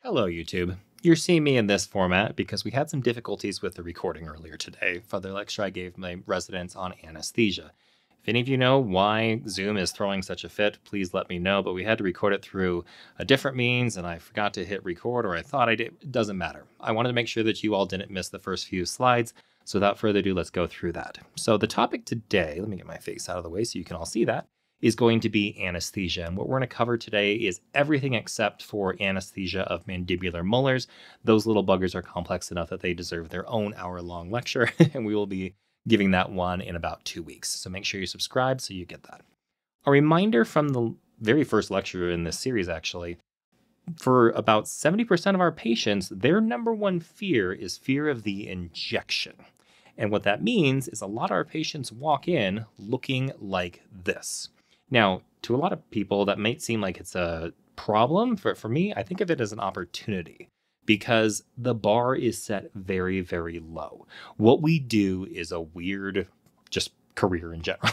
Hello, YouTube. You're seeing me in this format because we had some difficulties with the recording earlier today for the lecture I gave my residents on anesthesia. If any of you know why Zoom is throwing such a fit, please let me know, but we had to record it through a different means and I forgot to hit record, or I thought I did. It doesn't matter. I wanted to make sure that you all didn't miss the first few slides, so without further ado, let's go through that. So the topic today, let me get my face out of the way so you can all see that, is going to be anesthesia. And what we're going to cover today is everything except for anesthesia of mandibular molars. Those little buggers are complex enough that they deserve their own hour-long lecture, and we will be giving that one in about 2 weeks. So make sure you subscribe so you get that. A reminder from the very first lecture in this series, actually, for about 70% of our patients, their number one fear is fear of the injection. And what that means is a lot of our patients walk in looking like this. Now, to a lot of people, that might seem like it's a problem. For me, I think of it as an opportunity because the bar is set very, very low. What we do is a weird, just career in general.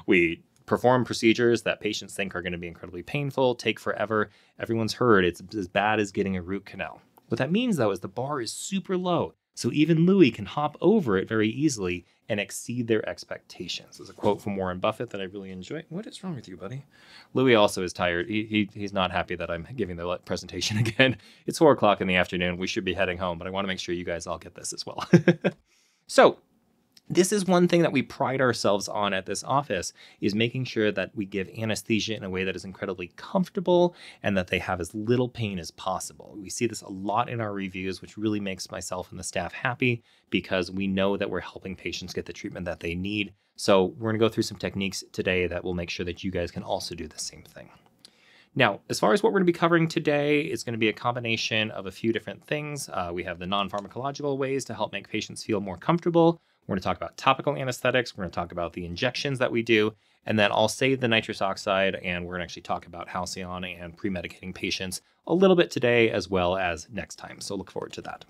We perform procedures that patients think are going to be incredibly painful, take forever. Everyone's heard it's as bad as getting a root canal. What that means, though, is the bar is super low. So even Louis can hop over it very easily and exceed their expectations. There's a quote from Warren Buffett that I really enjoy. What is wrong with you, buddy? Louis also is tired. He's not happy that I'm giving the presentation again. It's 4 o'clock in the afternoon. We should be heading home, but I want to make sure you guys all get this as well. So this is one thing that we pride ourselves on at this office, is making sure that we give anesthesia in a way that is incredibly comfortable and that they have as little pain as possible. We see this a lot in our reviews, which really makes myself and the staff happy because we know that we're helping patients get the treatment that they need. So we're going to go through some techniques today that will make sure that you guys can also do the same thing. Now, as far as what we're going to be covering today, it's going to be a combination of a few different things. We have the non-pharmacological ways to help make patients feel more comfortable. We're going to talk about topical anesthetics. We're going to talk about the injections that we do. And then I'll save the nitrous oxide, and we're going to actually talk about halcyon and premedicating patients a little bit today as well as next time. So look forward to that.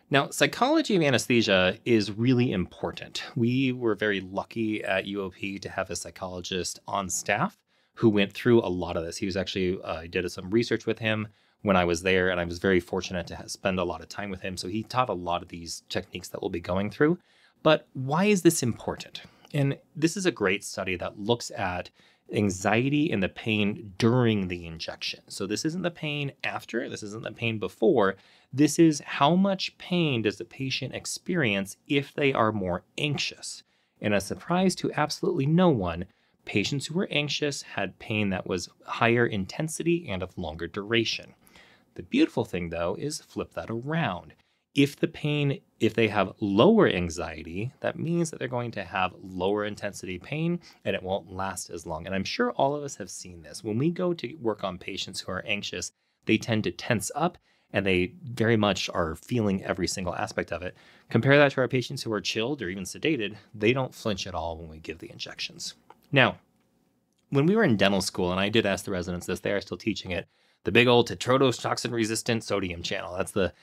Now, psychology of anesthesia is really important. We were very lucky at UOP to have a psychologist on staff who went through a lot of this. He was actually, I did some research with him when I was there, and I was very fortunate to spend a lot of time with him. So he taught a lot of these techniques that we'll be going through. But why is this important? And this is a great study that looks at anxiety and the pain during the injection. So this isn't the pain after, this isn't the pain before. This is how much pain does the patient experience if they are more anxious. And a surprise to absolutely no one, patients who were anxious had pain that was higher intensity and of longer duration. The beautiful thing, though, is flip that around. If they have lower anxiety, that means that they're going to have lower intensity pain and it won't last as long. And I'm sure all of us have seen this. When we go to work on patients who are anxious, they tend to tense up and they very much are feeling every single aspect of it. Compare that to our patients who are chilled or even sedated. They don't flinch at all when we give the injections. Now, when we were in dental school, and I did ask the residents this, they are still teaching it, the big old Tetrodotoxin resistant sodium channel. That's the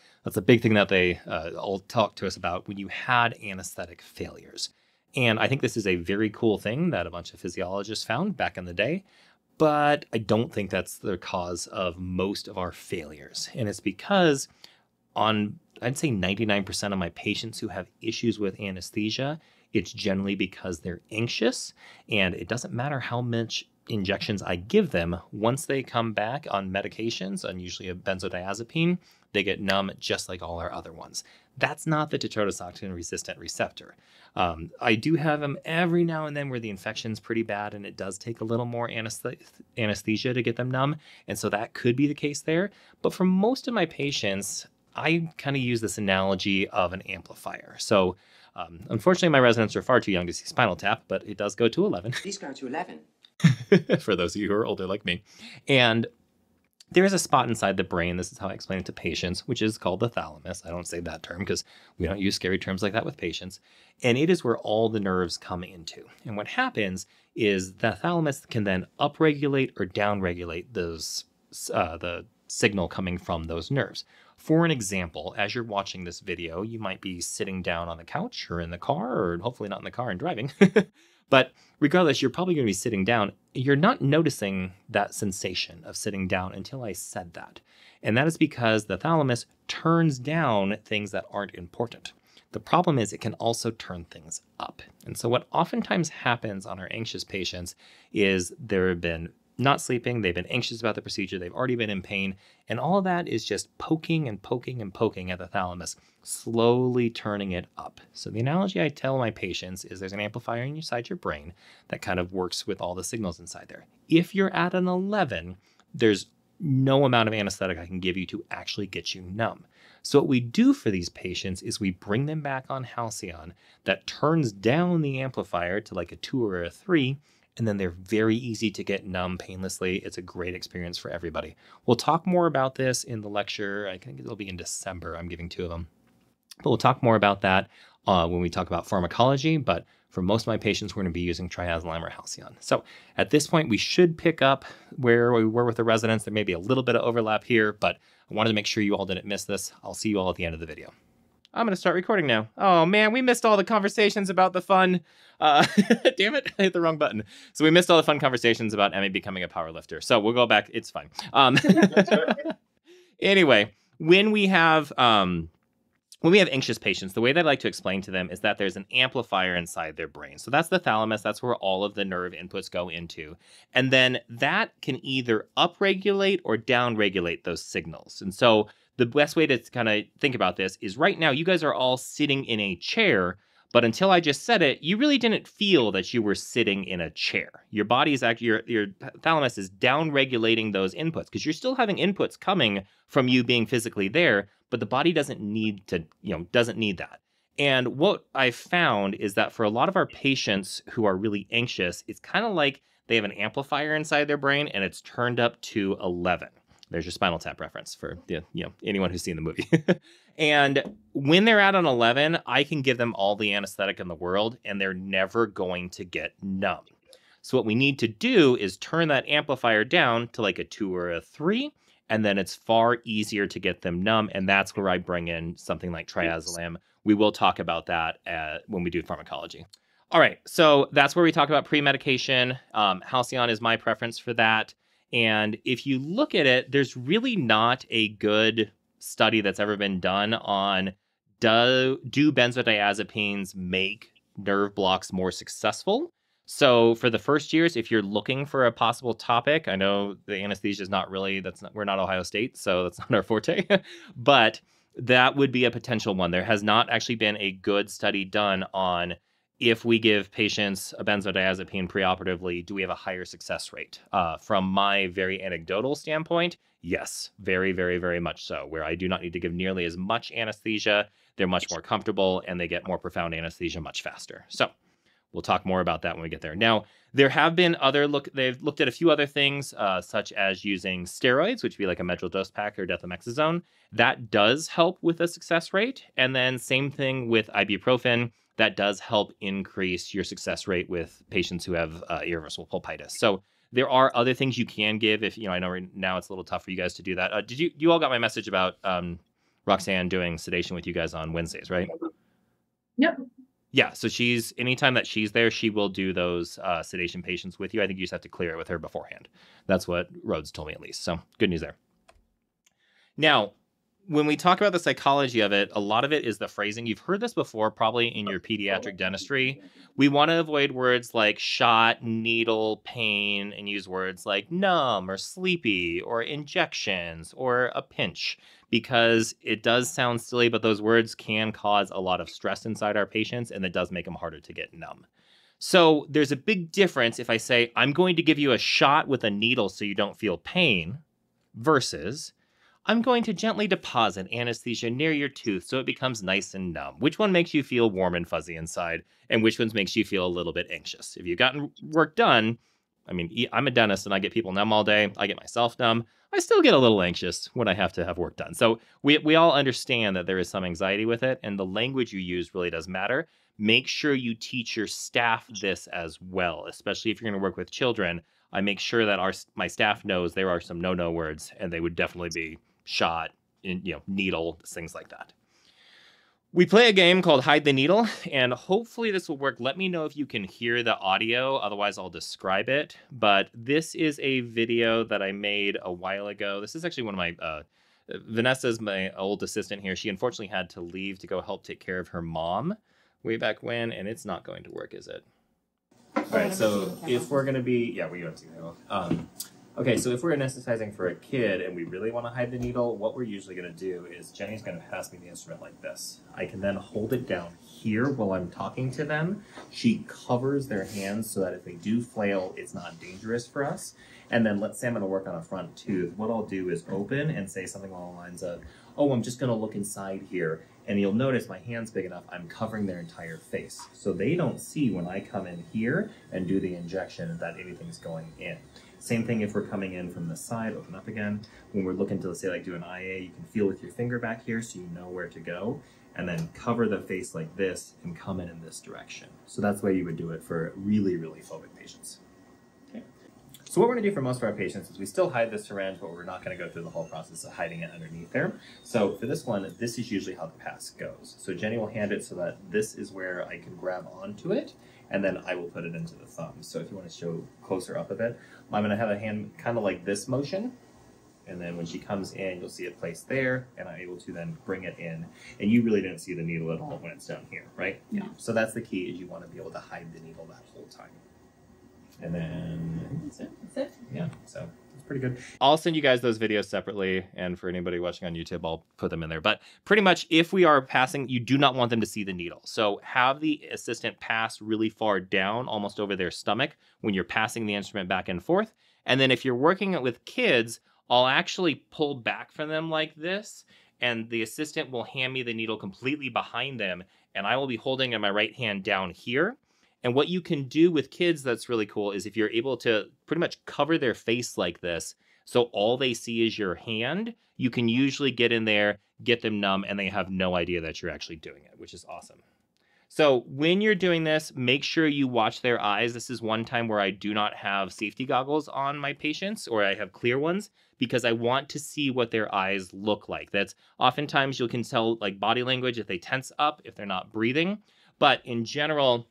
big thing that they all talk to us about when you had anesthetic failures. And I think this is a very cool thing that a bunch of physiologists found back in the day, but I don't think that's the cause of most of our failures. And it's because I'd say 99% of my patients who have issues with anesthesia, it's generally because they're anxious, and it doesn't matter how much injections I give them. Once they come back on medications, on usually a benzodiazepine, they get numb just like all our other ones. That's not the tetrodotoxin resistant receptor. I do have them every now and then where the infection's pretty bad and it does take a little more anesthesia to get them numb. And so that could be the case there. But for most of my patients, I kind of use this analogy of an amplifier. So unfortunately, my residents are far too young to see Spinal Tap, but it does go to 11. Please go to 11. For those of you who are older like me. And there is a spot inside the brain, this is how I explain it to patients, which is called the thalamus. I don't say that term because we don't use scary terms like that with patients. And it is where all the nerves come into. And what happens is the thalamus can then upregulate or downregulate those the signal coming from those nerves. For an example, as you're watching this video, you might be sitting down on the couch or in the car, or hopefully not in the car and driving, But regardless, you're probably going to be sitting down. You're not noticing that sensation of sitting down until I said that. And that is because the thalamus turns down things that aren't important. The problem is it can also turn things up. And so what oftentimes happens on our anxious patients is they've been not sleeping, they've been anxious about the procedure, they've already been in pain, and all of that is just poking and poking and poking at the thalamus, slowly turning it up. So the analogy I tell my patients is there's an amplifier inside your brain that kind of works with all the signals inside there. If you're at an 11, there's no amount of anesthetic I can give you to actually get you numb. So what we do for these patients is we bring them back on Halcyon that turns down the amplifier to like a 2 or a 3, and then they're very easy to get numb painlessly. It's a great experience for everybody. We'll talk more about this in the lecture. I think it'll be in December. I'm giving 2 of them. But we'll talk more about that when we talk about pharmacology. But for most of my patients, we're going to be using triazolam or Halcyon. So at this point, we should pick up where we were with the residents. There may be a little bit of overlap here, but I wanted to make sure you all didn't miss this. I'll see you all at the end of the video. I'm going to start recording now. Oh man, we missed all the conversations about the fun. Damn it, I hit the wrong button. So we missed all the fun conversations about Emmy becoming a powerlifter. So we'll go back. It's fine. Anyway, when we have anxious patients, the way that I like to explain to them is that there's an amplifier inside their brain. So that's the thalamus. That's where all of the nerve inputs go into. And then that can either upregulate or downregulate those signals. And so the best way to kind of think about this is right now, you guys are all sitting in a chair, but until I just said it, you really didn't feel that you were sitting in a chair. Your body is actually, your thalamus is downregulating those inputs because you're still having inputs coming from you being physically there, but the body doesn't need to, doesn't need that. And what I found is that for a lot of our patients who are really anxious, it's kind of like they have an amplifier inside their brain and it's turned up to 11. There's your Spinal Tap reference for anyone who's seen the movie. And when they're at an 11, I can give them all the anesthetic in the world and they're never going to get numb. So what we need to do is turn that amplifier down to like a 2 or a 3, and then it's far easier to get them numb. And that's where I bring in something like triazolam. We will talk about that when we do pharmacology. All right, so that's where we talk about pre-medication. Halcyon is my preference for that. And if you look at it, there's really not a good study that's ever been done on do benzodiazepines make nerve blocks more successful? So for the first years, if you're looking for a possible topic, I know the anesthesia is not really, we're not Ohio State, so that's not our forte, but that would be a potential one. There has not actually been a good study done on if we give patients a benzodiazepine preoperatively, do we have a higher success rate? From my very anecdotal standpoint, yes, very, very, very much so, where I do not need to give nearly as much anesthesia. They're much more comfortable and they get more profound anesthesia much faster. So we'll talk more about that when we get there. Now, there have been they've looked at a few other things, such as using steroids, which would be like a Medrol dose pack or dexamethasone. That does help with the success rate. And then same thing with ibuprofen. That does help increase your success rate with patients who have irreversible pulpitis. So there are other things you can give if, I know right now it's a little tough for you guys to do that. Did you all got my message about Roxanne doing sedation with you guys on Wednesdays, right? Yep. Yeah, so anytime that she's there, she will do those sedation patients with you. I think you just have to clear it with her beforehand. That's what Rhodes told me at least. So good news there. Now, when we talk about the psychology of it, a lot of it is the phrasing. You've heard this before, probably in your pediatric dentistry. We want to avoid words like shot, needle, pain, and use words like numb or sleepy or injections or a pinch, because it does sound silly, but those words can cause a lot of stress inside our patients, and it does make them harder to get numb. So there's a big difference if I say, I'm going to give you a shot with a needle so you don't feel pain, versus I'm going to gently deposit anesthesia near your tooth so it becomes nice and numb. Which one makes you feel warm and fuzzy inside, and which one makes you feel a little bit anxious? If you've gotten work done, I mean, I'm a dentist and I get people numb all day. I get myself numb. I still get a little anxious when I have to have work done. So we all understand that there is some anxiety with it, and the language you use really does matter. Make sure you teach your staff this as well, especially if you're going to work with children. I make sure that my staff knows there are some no-no words, and they would definitely be shot, needle, things like that. We play a game called Hide the Needle, and hopefully this will work. Let me know if you can hear the audio, otherwise I'll describe it. But this is a video that I made a while ago. This is actually one of my, Vanessa's my old assistant here. She unfortunately had to leave to go help take care of her mom way back when, and it's not going to work, is it? All right, so if we're going to be, yeah, we don't see that. Okay, so if we're anesthetizing for a kid and we really want to hide the needle, what we're usually going to do is Jenny's going to pass me the instrument like this. I can then hold it down here while I'm talking to them. She covers their hands so that if they do flail, it's not dangerous for us. And then let's say I'm going to work on a front tooth. What I'll do is open and say something along the lines of, oh, I'm just going to look inside here. And you'll notice my hand's big enough, I'm covering their entire face. So they don't see when I come in here and do the injection that anything's going in. Same thing if we're coming in from the side, open up again. When we're looking to, say, like do an IA, you can feel with your finger back here so you know where to go. And then cover the face like this and come in this direction. So that's the way you would do it for really, really phobic patients. Okay. So what we're gonna do for most of our patients is we still hide the syringe, but we're not gonna go through the whole process of hiding it underneath there. So for this one, this is usually how the pass goes. So Jenny will hand it so that this is where I can grab onto it, and then I will put it into the thumb. So if you want to show closer up a bit, I'm gonna have a hand kind of like this motion, and then when she comes in, you'll see it placed there, and I'm able to then bring it in. And you really didn't see the needle at all when it's down here, right? Yeah. So that's the key, is you want to be able to hide the needle that whole time. And then that's it. That's it. Yeah, so it's pretty good. I'll send you guys those videos separately, and for anybody watching on YouTube, I'll put them in there. But pretty much, if we are passing, you do not want them to see the needle. So have the assistant pass really far down, almost over their stomach, when you're passing the instrument back and forth. And then if you're working with kids, I'll actually pull back from them like this, and the assistant will hand me the needle completely behind them, and I will be holding in my right hand down here. And what you can do with kids that's really cool is if you're able to pretty much cover their face like this, so all they see is your hand, you can usually get in there, get them numb, and they have no idea that you're actually doing it, which is awesome. So when you're doing this, make sure you watch their eyes. This is one time where I do not have safety goggles on my patients, or I have clear ones, because I want to see what their eyes look like. That's oftentimes you can tell like body language if they tense up, if they're not breathing. But in general,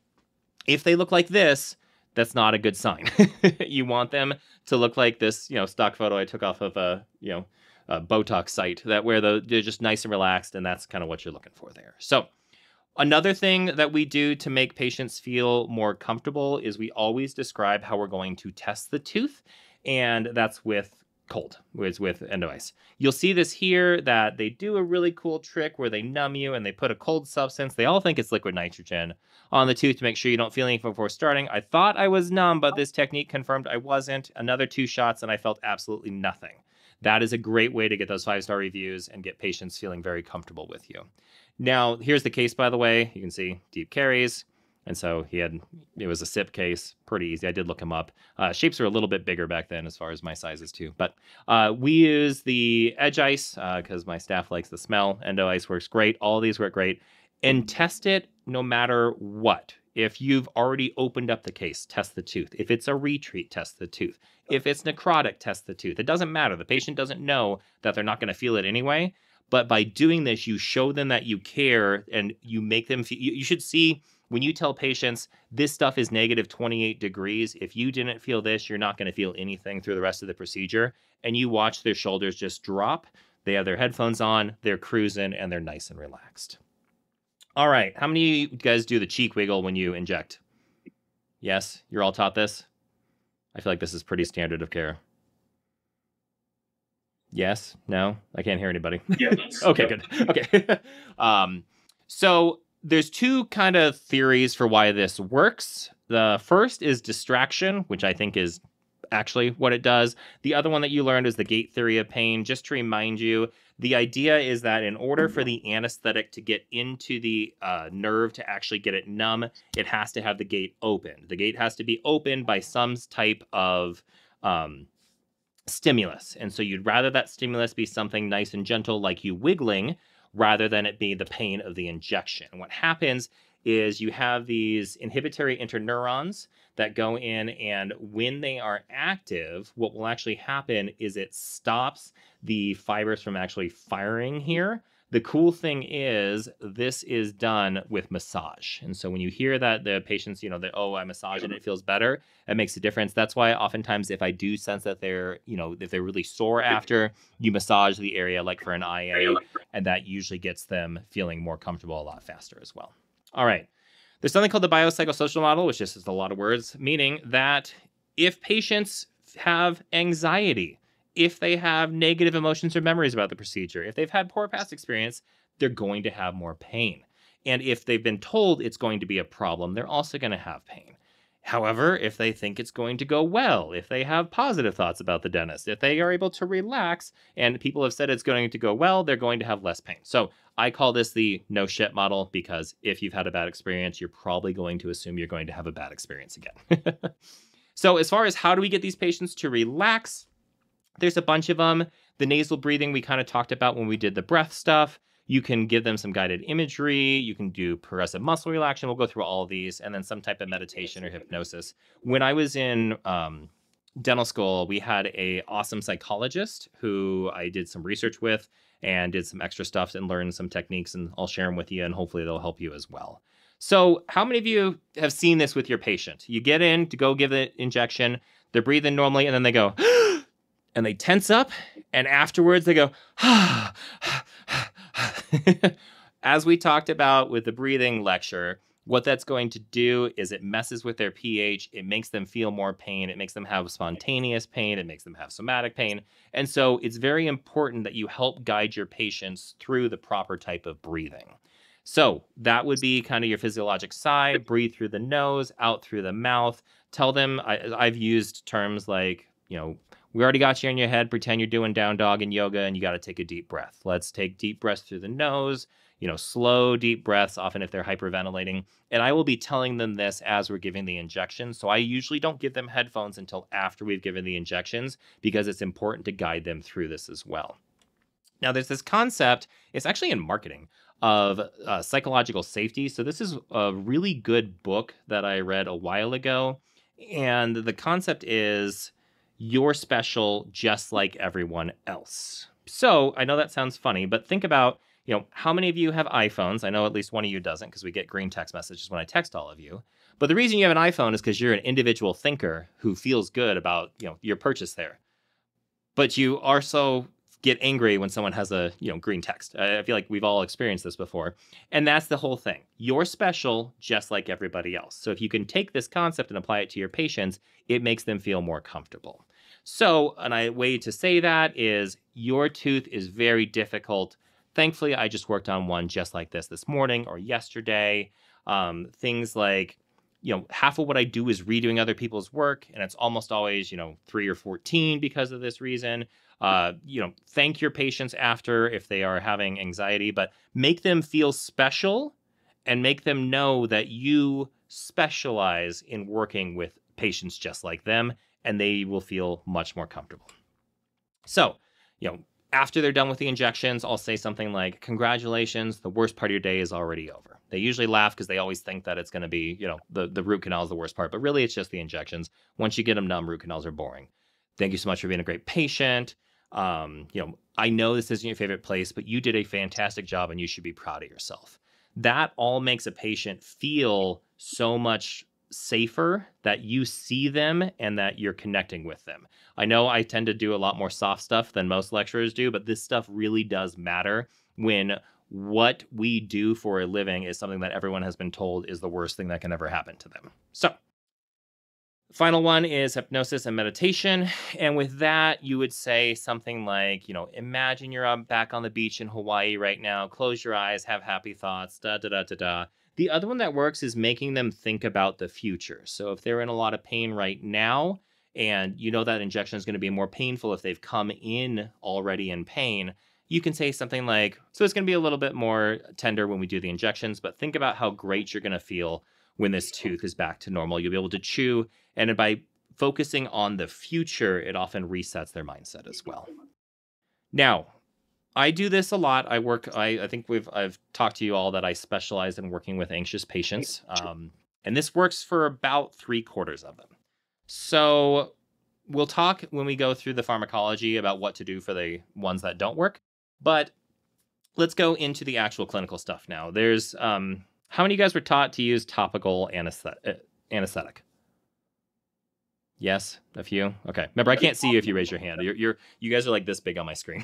if they look like this, that's not a good sign. You want them to look like this, stock photo I took off of a Botox site, that where they're just nice and relaxed, and that's kind of what you're looking for there. So another thing that we do to make patients feel more comfortable is we always describe how we're going to test the tooth, and that's with cold, with endo ice. You'll see this here, that they do a really cool trick where they numb you and they put a cold substance. They all think it's liquid nitrogen on the tooth to make sure you don't feel anything before starting. I thought I was numb, but this technique confirmed I wasn't. Another 2 shots and I felt absolutely nothing. That is a great way to get those 5-star reviews and get patients feeling very comfortable with you. Now, here's the case, by the way. You can see deep caries. And so it was a SIP case, pretty easy. I did look him up. Shapes were a little bit bigger back then as far as my sizes too. But we use the edge ice because my staff likes the smell. Endo ice works great. All of these work great. And test it no matter what. If you've already opened up the case, test the tooth. If it's a retreat, test the tooth. If it's necrotic, test the tooth. It doesn't matter. The patient doesn't know that they're not going to feel it anyway. But by doing this, you show them that you care, and you make them feel, you should see, when you tell patients this stuff is negative 28 degrees, if you didn't feel this, you're not going to feel anything through the rest of the procedure. And you watch their shoulders just drop. They have their headphones on, they're cruising, and they're nice and relaxed. All right. How many of you guys do the cheek wiggle when you inject? Yes? You're all taught this? I feel like this is pretty standard of care. Yes? No? I can't hear anybody. Yes. Okay, good. Okay. So there's 2 kind of theories for why this works. The first is distraction, which I think is actually what it does. The other one that you learned is the gate theory of pain. Just to remind you, the idea is that in order for the anesthetic to get into the nerve to actually get it numb, it has to have the gate open. The gate has to be opened by some type of stimulus. And so you'd rather that stimulus be something nice and gentle like you wiggling, rather than it be the pain of the injection. What happens is you have these inhibitory interneurons that go in, and when they are active, what will actually happen is it stops the fibers from actually firing here. The cool thing is this is done with massage. And so when you hear that the patients, oh, I massage and it feels better, it makes a difference. That's why oftentimes if I do sense that they're, if they're really sore after, you massage the area like for an IA, and that usually gets them feeling more comfortable a lot faster as well. All right. There's something called the Biopsychosocial Model, which is just a lot of words, meaning that if patients have anxiety, if they have negative emotions or memories about the procedure, if they've had poor past experience, they're going to have more pain. And if they've been told it's going to be a problem, they're also going to have pain. However, if they think it's going to go well, if they have positive thoughts about the dentist, if they are able to relax and people have said it's going to go well, they're going to have less pain. So I call this the no shit model because if you've had a bad experience, you're probably going to assume you're going to have a bad experience again. So as far as how do we get these patients to relax, there's a bunch of them. The nasal breathing we kind of talked about when we did the breath stuff. You can give them some guided imagery. You can do progressive muscle relaxation. We'll go through all of these, and then some type of meditation or hypnosis. When I was in dental school, we had a awesome psychologist who I did some research with and did some extra stuff and learned some techniques, and I'll share them with you, and hopefully they'll help you as well. So how many of you have seen this with your patient? You get in to go give the injection, they're breathing normally, and then they go, and they tense up, and afterwards they go, As we talked about with the breathing lecture, what that's going to do is it messes with their pH. It makes them feel more pain. It makes them have spontaneous pain. It makes them have somatic pain. And so it's very important that you help guide your patients through the proper type of breathing. So that would be kind of your physiologic side. Breathe through the nose, out through the mouth. Tell them, I've used terms like, we already got you in your head. Pretend you're doing down dog in yoga and you got to take a deep breath. Let's take deep breaths through the nose, slow, deep breaths, often if they're hyperventilating. And I will be telling them this as we're giving the injections. So I usually don't give them headphones until after we've given the injections because it's important to guide them through this as well. Now, there's this concept, it's actually in marketing, of psychological safety. So this is a really good book that I read a while ago. And the concept is you're special just like everyone else. So I know that sounds funny, but think about, how many of you have iPhones? I know at least one of you doesn't because we get green text messages when I text all of you. But the reason you have an iPhone is because you're an individual thinker who feels good about, your purchase there. But you also get angry when someone has a, green text. I feel like we've all experienced this before. And that's the whole thing. You're special just like everybody else. So if you can take this concept and apply it to your patients, it makes them feel more comfortable. So a way to say that is your tooth is very difficult. Thankfully, I just worked on one just like this morning or yesterday. Things like, half of what I do is redoing other people's work, and it's almost always, 3 or 14 because of this reason. Thank your patients after if they are having anxiety, but make them feel special and make them know that you specialize in working with patients just like them, and they will feel much more comfortable. So, after they're done with the injections, I'll say something like, congratulations, the worst part of your day is already over. They usually laugh because they always think that it's going to be, the root canal is the worst part, but really it's just the injections. Once you get them numb, root canals are boring. Thank you so much for being a great patient. I know this isn't your favorite place, but you did a fantastic job and you should be proud of yourself. That all makes a patient feel so much safer that you see them and that you're connecting with them. I know I tend to do a lot more soft stuff than most lecturers do, but this stuff really does matter when what we do for a living is something that everyone has been told is the worst thing that can ever happen to them. So, final one is hypnosis and meditation. And with that, you would say something like, imagine you're back on the beach in Hawaii right now. Close your eyes, have happy thoughts, da, da, da, da, da. The other one that works is making them think about the future. So if they're in a lot of pain right now, and that injection is going to be more painful if they've come in already in pain, you can say something like, so it's going to be a little bit more tender when we do the injections, but think about how great you're going to feel when this tooth is back to normal. You'll be able to chew, and by focusing on the future, it often resets their mindset as well. Now, I do this a lot. I think I've talked to you all that I specialize in working with anxious patients. And this works for about 3/4 of them. So we'll talk when we go through the pharmacology about what to do for the ones that don't work. But let's go into the actual clinical stuff now. There's, how many of you guys were taught to use topical anesthetic? Yes, a few. Okay. Remember, I can't see you if you raise your hand. You guys are like this big on my screen.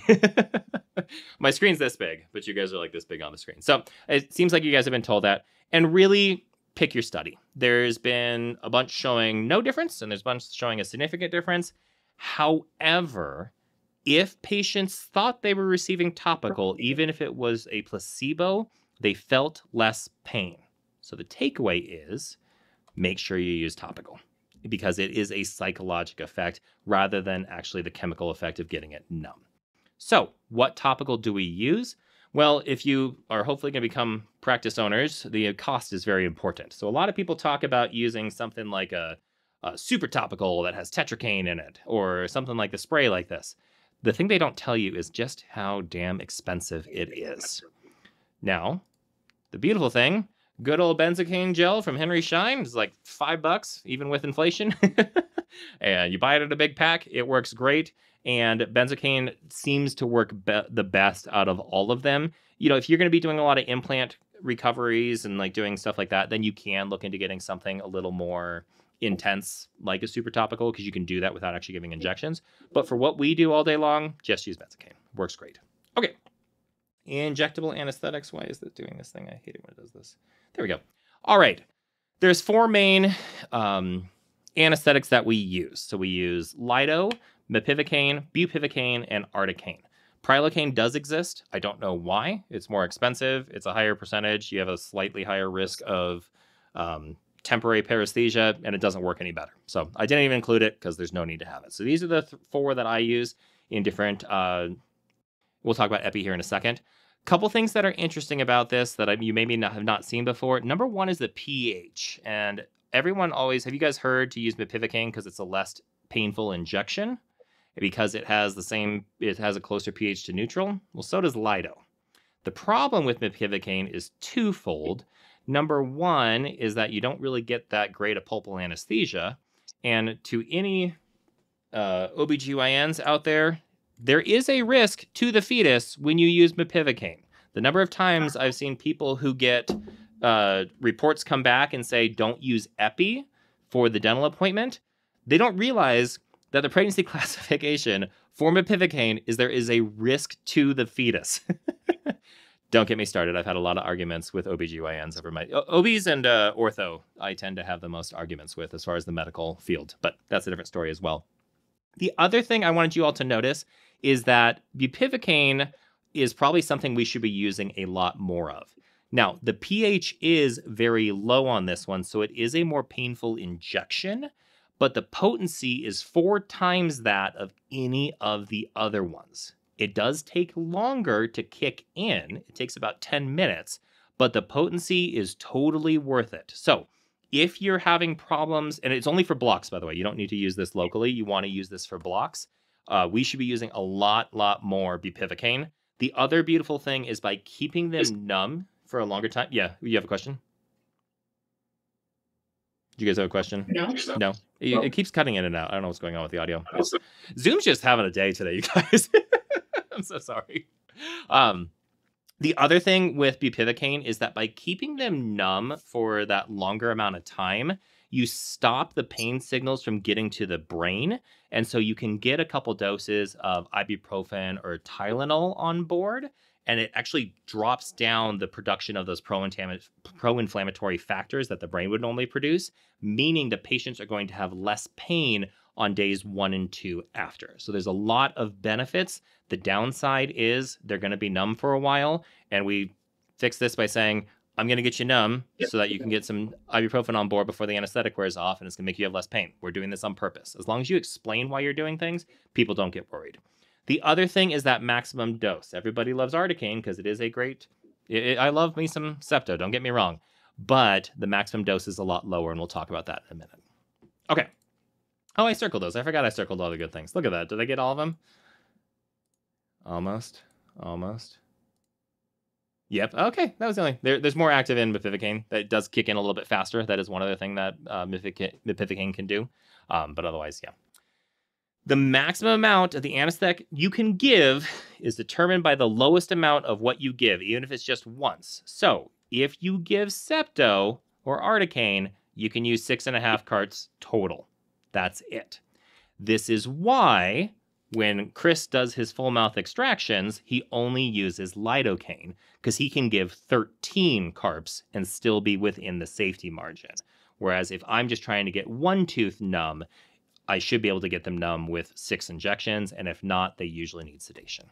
My screen's this big, but you guys are like this big on the screen. So it seems like you guys have been told that. And really pick your study. There's been a bunch showing no difference, and there's a bunch showing a significant difference. However, if patients thought they were receiving topical, even if it was a placebo, they felt less pain. So the takeaway is make sure you use topical, because it is a psychological effect rather than actually the chemical effect of getting it numb. So what topical do we use? Well, if you are hopefully going to become practice owners, the cost is very important. So a lot of people talk about using something like a super topical that has tetracaine in it, or something like the spray like this. The thing they don't tell you is just how damn expensive it is. Now, the beautiful thing, good old benzocaine gel from Henry Schein is like $5, even with inflation. And you buy it in a big pack, it works great. And benzocaine seems to work the best out of all of them. You know, if you're going to be doing a lot of implant recoveries and like doing stuff like that, then you can look into getting something a little more intense, like a super topical, because you can do that without actually giving injections. But for what we do all day long, just use benzocaine. Works great. Okay. Injectable anesthetics. Why is it doing this thing? I hate it when it does this. There we go. All right. There's 4 main anesthetics that we use. So we use lido, mepivacaine, bupivacaine, and articaine. Prilocaine does exist. I don't know why. It's more expensive. It's a higher percentage. You have a slightly higher risk of temporary paresthesia, and it doesn't work any better. So I didn't even include it because there's no need to have it. So these are the 4 that I use in different, we'll talk about epi here in a second. Couple things that are interesting about this that you maybe have not seen before. Number 1 is the pH. And everyone always, have you guys heard to use mepivacaine because it's a less painful injection? Because it has a closer pH to neutral? Well, so does lido. The problem with mepivacaine is twofold. Number 1 is that you don't really get that great a pulpal anesthesia. And to any OBGYNs out there, there is a risk to the fetus when you use mepivacaine. The number of times I've seen people who get reports come back and say, don't use epi for the dental appointment, they don't realize that the pregnancy classification for mepivacaine is there is a risk to the fetus. Don't get me started. I've had a lot of arguments with OBGYNs over my... OBs and ortho, I tend to have the most arguments with as far as the medical field, but that's a different story as well. The other thing I wanted you all to notice is that bupivacaine is probably something we should be using a lot more of. Now, the pH is very low on this one, so it is a more painful injection, but the potency is 4 times that of any of the other ones. It does take longer to kick in. It takes about 10 minutes, but the potency is totally worth it. So if you're having problems, and it's only for blocks, by the way, you don't need to use this locally. You want to use this for blocks. We should be using a lot more bupivacaine. The other beautiful thing is by keeping them numb for a longer time. Yeah, you have a question? Do you guys have a question? No. It keeps cutting in and out. I don't know what's going on with the audio. Zoom's just having a day today, you guys. I'm so sorry. The other thing with bupivacaine is that by keeping them numb for that longer amount of time, you stop the pain signals from getting to the brain. And so you can get a couple doses of ibuprofen or Tylenol on board, and it actually drops down the production of those pro-inflammatory factors that the brain would normally produce, meaning the patients are going to have less pain on days 1 and 2 after. So there's a lot of benefits. The downside is they're going to be numb for a while, and we fix this by saying, I'm going to get you numb so that you can get some ibuprofen on board before the anesthetic wears off, and it's going to make you have less pain. We're doing this on purpose. As long as you explain why you're doing things, people don't get worried. The other thing is that maximum dose. Everybody loves articaine because it is a great... I love me some Septo, don't get me wrong. But the maximum dose is a lot lower, and we'll talk about that in a minute. Okay. Oh, I circled those. I forgot I circled all the good things. Look at that. Did I get all of them? Almost. Yep. Okay. That was the only... There's more active in mepivacaine. That does kick in a little bit faster. That is one other thing that mepivacaine can do. But otherwise, yeah. The maximum amount of the anesthetic you can give is determined by the lowest amount of what you give, even if it's just once. So if you give septo or articaine, you can use 6.5 carts total. That's it. This is why when Chris does his full mouth extractions, he only uses lidocaine because he can give 13 carps and still be within the safety margin. Whereas if I'm just trying to get one tooth numb, I should be able to get them numb with 6 injections, and if not, they usually need sedation.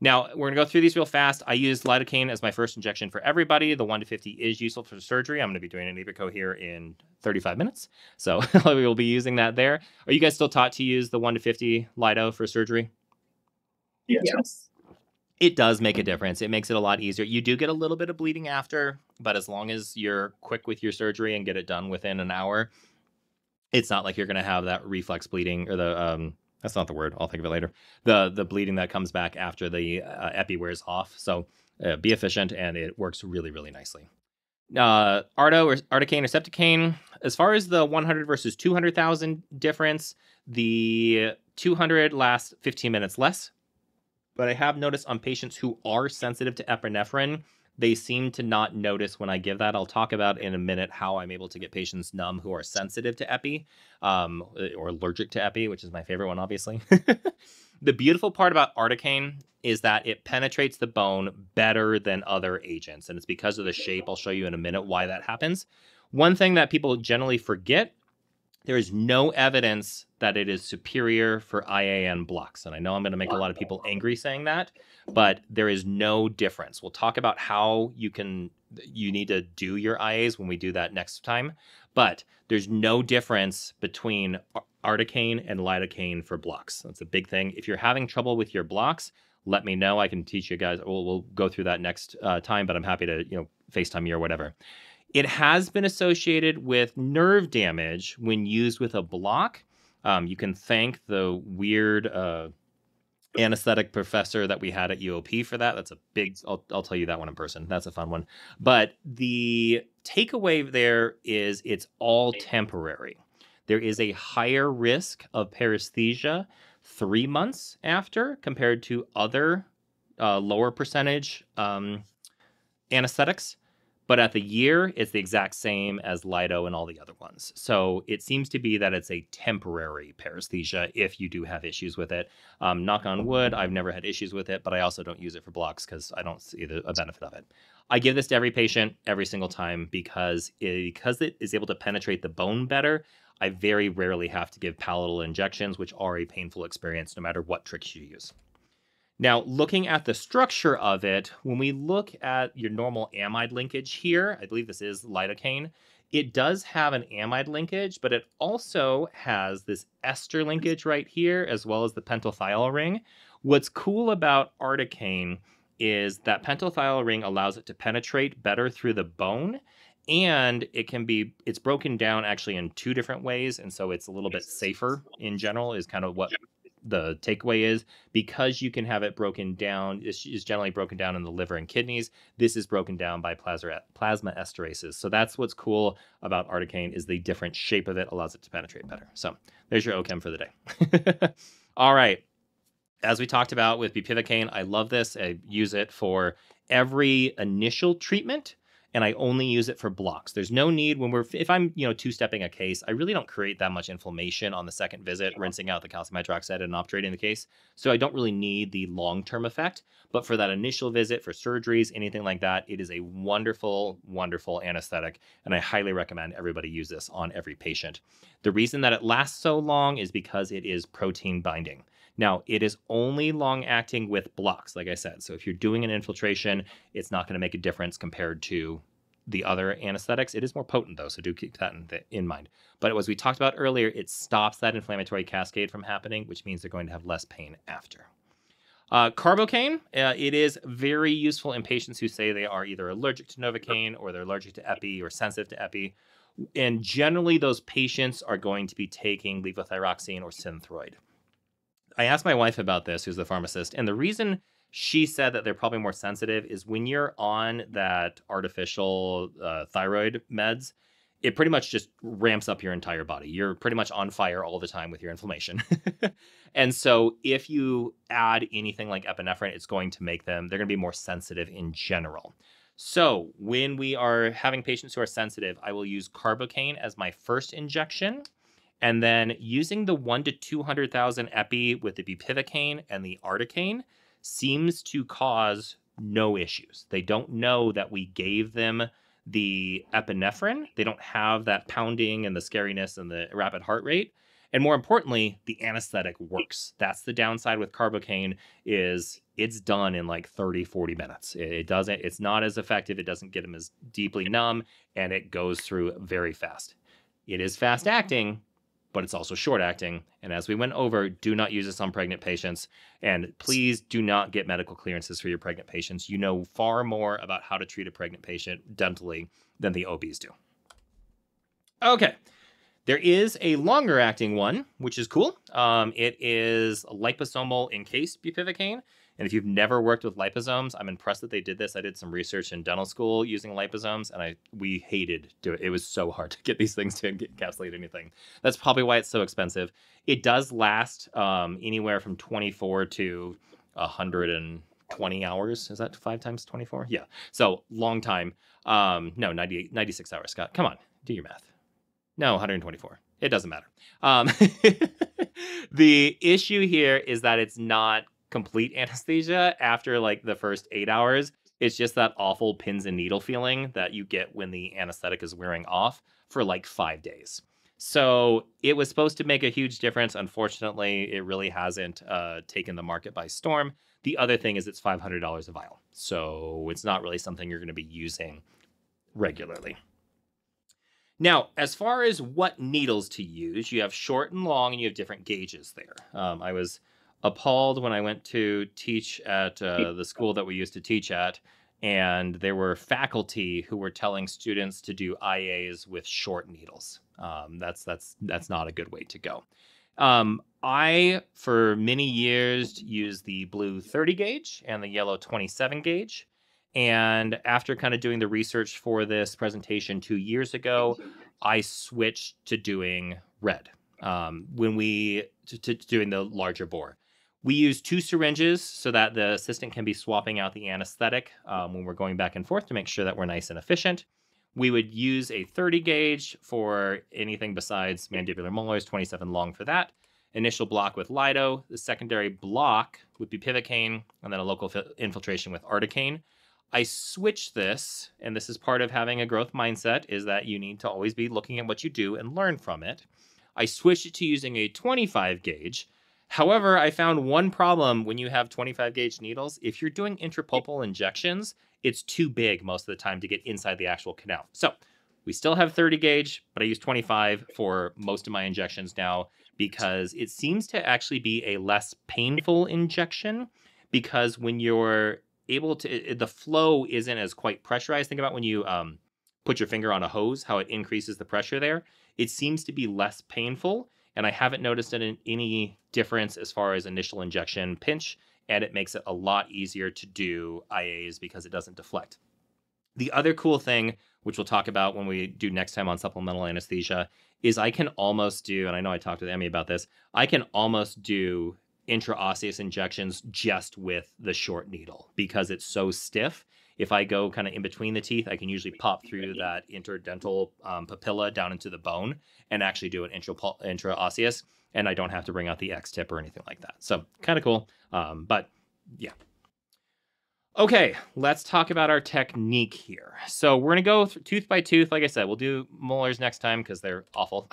Now, we're going to go through these real fast. I use lidocaine as my first injection for everybody. The 1 to 50 is useful for surgery. I'm going to be doing an Ibuco here in 35 minutes, so we will be using that there. Are you guys still taught to use the 1 to 50 lido for surgery? Yes. It does make a difference. It makes it a lot easier. You do get a little bit of bleeding after, but as long as you're quick with your surgery and get it done within an hour, it's not like you're going to have that reflex bleeding or the, that's not the word. I'll think of it later. The bleeding that comes back after the epi wears off. So be efficient, and it works really, really nicely. Arto or articaine or septicaine, as far as the 100 versus 200,000 difference, the 200 lasts 15 minutes less. But I have noticed on patients who are sensitive to epinephrine, they seem to not notice when I give that. I'll talk about in a minute how I'm able to get patients numb who are sensitive to epi or allergic to epi, which is my favorite one, obviously. The beautiful part about articaine is that it penetrates the bone better than other agents, and it's because of the shape. I'll show you in a minute why that happens. One thing that people generally forget, there is no evidence that it is superior for IAN blocks. And I know I'm going to make a lot of people angry saying that, but there is no difference. We'll talk about how you need to do your IAs when we do that next time. But there's no difference between articaine and lidocaine for blocks. That's a big thing. If you're having trouble with your blocks, let me know. I can teach you guys. We'll go through that next time, but I'm happy to FaceTime you or whatever. It has been associated with nerve damage when used with a block. You can thank the weird anesthetic professor that we had at UOP for that. That's a big, I'll tell you that one in person. That's a fun one. But the takeaway there is it's all temporary. There is a higher risk of paresthesia 3 months after compared to other lower percentage anesthetics. But at the year, it's the exact same as Lido and all the other ones. So it seems to be that it's a temporary paresthesia if you do have issues with it. Knock on wood, I've never had issues with it, but I also don't use it for blocks because I don't see a benefit of it. I give this to every patient every single time because it is able to penetrate the bone better. I very rarely have to give palatal injections, which are a painful experience no matter what tricks you use. Now, looking at the structure of it, when we look at your normal amide linkage here, I believe this is lidocaine, it does have an amide linkage, but it also has this ester linkage right here, as well as the pentothioyl ring. What's cool about articaine is that pentothioyl ring allows it to penetrate better through the bone, and it's broken down actually in 2 different ways, and so it's a little bit safer in general is kind of what the takeaway is. Because you can have it broken down, this is generally broken down in the liver and kidneys. This is broken down by plasma esterases. So that's what's cool about articaine is the different shape of it allows it to penetrate better. So there's your OChem for the day. All right. As we talked about with bupivacaine, I love this. I use it for every initial treatment, and I only use it for blocks. There's no need if I'm, two-stepping a case, I really don't create that much inflammation on the second visit, rinsing out the calcium hydroxide and obturating the case. So I don't really need the long-term effect. But for that initial visit, for surgeries, anything like that, it is a wonderful, wonderful anesthetic. And I highly recommend everybody use this on every patient. The reason that it lasts so long is because it is protein binding. Now, it is only long-acting with blocks, like I said. So if you're doing an infiltration, it's not going to make a difference compared to the other anesthetics. It is more potent, though, so do keep that in mind. But as we talked about earlier, it stops that inflammatory cascade from happening, which means they're going to have less pain after. Carbocaine, it is very useful in patients who say they are either allergic to Novocaine or they're allergic to epi or sensitive to epi. And generally, those patients are going to be taking levothyroxine or Synthroid. I asked my wife about this, who's the pharmacist, and the reason she said that they're probably more sensitive is when you're on that artificial thyroid meds, it pretty much just ramps up your entire body. You're pretty much on fire all the time with your inflammation. And so if you add anything like epinephrine, it's going to make them, they're going to be more sensitive in general. So when we are having patients who are sensitive, I will use carbocaine as my first injection. And then using the 1 to 200,000 epi with the bupivacaine and the articaine seems to cause no issues. They don't know that we gave them the epinephrine. They don't have that pounding and the scariness and the rapid heart rate. And more importantly, the anesthetic works. That's the downside with carbocaine, is it's done in like 30, 40 minutes. It's not as effective. It doesn't get them as deeply numb, and it goes through very fast. It is fast acting, but it's also short acting. And as we went over, do not use this on pregnant patients. And please do not get medical clearances for your pregnant patients. You know far more about how to treat a pregnant patient dentally than the OBs do. Okay. There is a longer acting one, which is cool. It is liposomal encased bupivacaine. And if you've never worked with liposomes, I'm impressed that they did this. I did some research in dental school using liposomes, and we hated doing it. It was so hard to get these things to encapsulate anything. That's probably why it's so expensive. It does last anywhere from 24 to 120 hours. Is that 5 times 24? Yeah. So long time. No, 96 hours, Scott. Come on, do your math. No, 124. It doesn't matter. The issue here is that it's not complete anesthesia after like the first 8 hours. It's just that awful pins and needle feeling that you get when the anesthetic is wearing off for like 5 days. So it was supposed to make a huge difference. Unfortunately, it really hasn't taken the market by storm. The other thing is it's $500 a vial. So it's not really something you're going to be using regularly. Now, as far as what needles to use, you have short and long, and you have different gauges there. I was appalled when I went to teach at the school that we used to teach at, and there were faculty who were telling students to do IAs with short needles. That's not a good way to go. I, for many years, used the blue 30 gauge and the yellow 27 gauge. And after kind of doing the research for this presentation 2 years ago, I switched to doing red to doing the larger bore. We use 2 syringes so that the assistant can be swapping out the anesthetic when we're going back and forth to make sure that we're nice and efficient. We would use a 30 gauge for anything besides mandibular molars, 27 long for that. Initial block with lido, the secondary block with bupivacaine, and then a local infiltration with articaine. I switched this, and this is part of having a growth mindset, is that you need to always be looking at what you do and learn from it. I switched it to using a 25 gauge. However, I found one problem when you have 25 gauge needles. If you're doing intrapulpal injections, it's too big most of the time to get inside the actual canal. So we still have 30 gauge, but I use 25 for most of my injections now because it seems to actually be a less painful injection, because when you're able to, the flow isn't as quite pressurized. Think about when you put your finger on a hose, how it increases the pressure there. It seems to be less painful, and I haven't noticed any difference as far as initial injection pinch, and it makes it a lot easier to do IAs because it doesn't deflect. The other cool thing, which we'll talk about when we do next time on supplemental anesthesia, is I can almost do, and I know I talked with Emmy about this, I can almost do intraosseous injections just with the short needle because it's so stiff. If I go kind of in between the teeth, I can usually pop through that interdental papilla down into the bone and actually do an intraosseous, and I don't have to bring out the X-tip or anything like that. So kind of cool, but yeah. Okay, let's talk about our technique here. So we're going to go tooth by tooth. Like I said, we'll do molars next time because they're awful.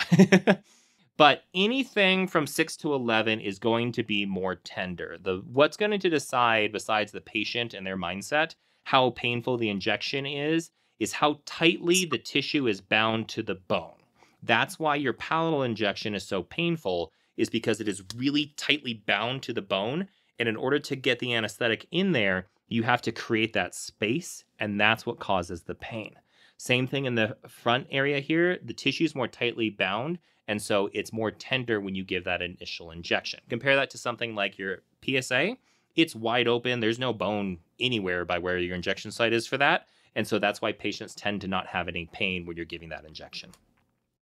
But anything from 6 to 11 is going to be more tender. What's going to decide, besides the patient and their mindset, how painful the injection is how tightly the tissue is bound to the bone. That's why your palatal injection is so painful, is because it is really tightly bound to the bone. And in order to get the anesthetic in there, you have to create that space, and that's what causes the pain. Same thing in the front area here. The tissue is more tightly bound, and so it's more tender when you give that initial injection. Compare that to something like your PSA. It's wide open. There's no bone anywhere by where your injection site is for that. And so that's why patients tend to not have any pain when you're giving that injection.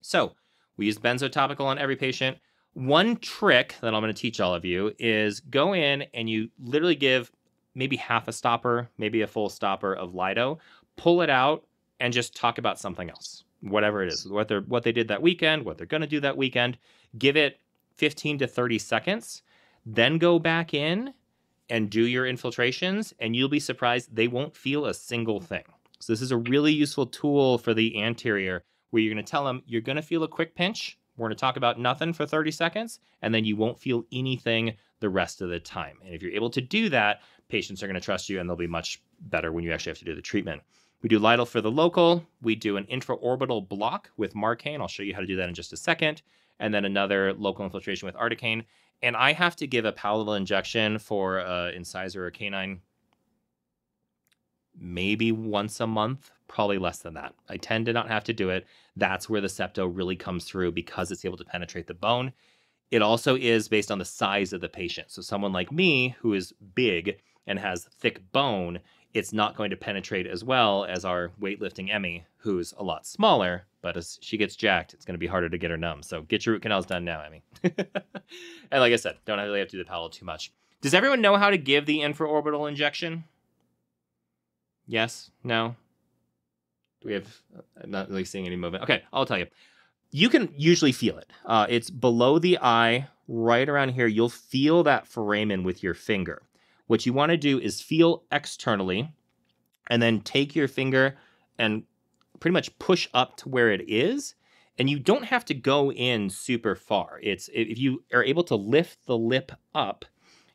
So we use benzotopical on every patient. One trick that I'm going to teach all of you is go in and you literally give maybe half a stopper, maybe a full stopper of lido, pull it out, and just talk about something else, whatever it is, what they did that weekend, what they're going to do that weekend. Give it 15 to 30 seconds, then go back in and do your infiltrations, and you'll be surprised they won't feel a single thing. So this is a really useful tool for the anterior, where you're going to tell them you're going to feel a quick pinch. We're going to talk about nothing for 30 seconds, and then you won't feel anything the rest of the time. And if you're able to do that, patients are going to trust you, and they'll be much better when you actually have to do the treatment. We do Lidl for the local. We do an intraorbital block with Marcaine. I'll show you how to do that in just a second. And then another local infiltration with articaine. And I have to give a palatal injection for an incisor or canine maybe once a month, probably less than that. I tend to not have to do it. That's where the septo really comes through because it's able to penetrate the bone. It also is based on the size of the patient. So someone like me who is big and has thick bone, it's not going to penetrate as well as our weightlifting Emmy, who's a lot smaller, but as she gets jacked, it's going to be harder to get her numb. So get your root canals done now, Emmy. And like I said, don't really have to do the palatal too much. Does everyone know how to give the infraorbital injection? Yes? No? Do we have... I'm not really seeing any movement. Okay, I'll tell you. You can usually feel it. It's below the eye, right around here. You'll feel that foramen with your finger. What you want to do is feel externally and then take your finger and pretty much push up to where it is. And you don't have to go in super far. If you are able to lift the lip up,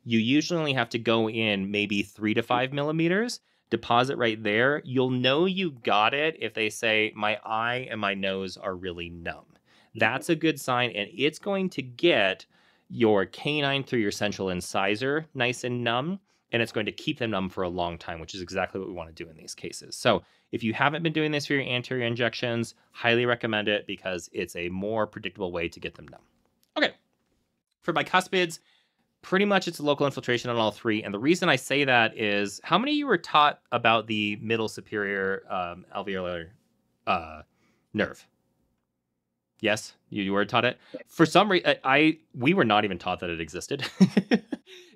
you usually only have to go in maybe 3 to 5 millimeters. Deposit right there. You'll know you got it if they say, my eye and my nose are really numb. That's a good sign, and it's going to get your canine through your central incisor nice and numb, and it's going to keep them numb for a long time, which is exactly what we want to do in these cases. So if you haven't been doing this for your anterior injections, highly recommend it because it's a more predictable way to get them numb. Okay, for bicuspids, pretty much it's a local infiltration on all three. And the reason I say that is, how many of you were taught about the middle superior alveolar nerve? Yes, you were taught it. For some reason, we were not even taught that it existed.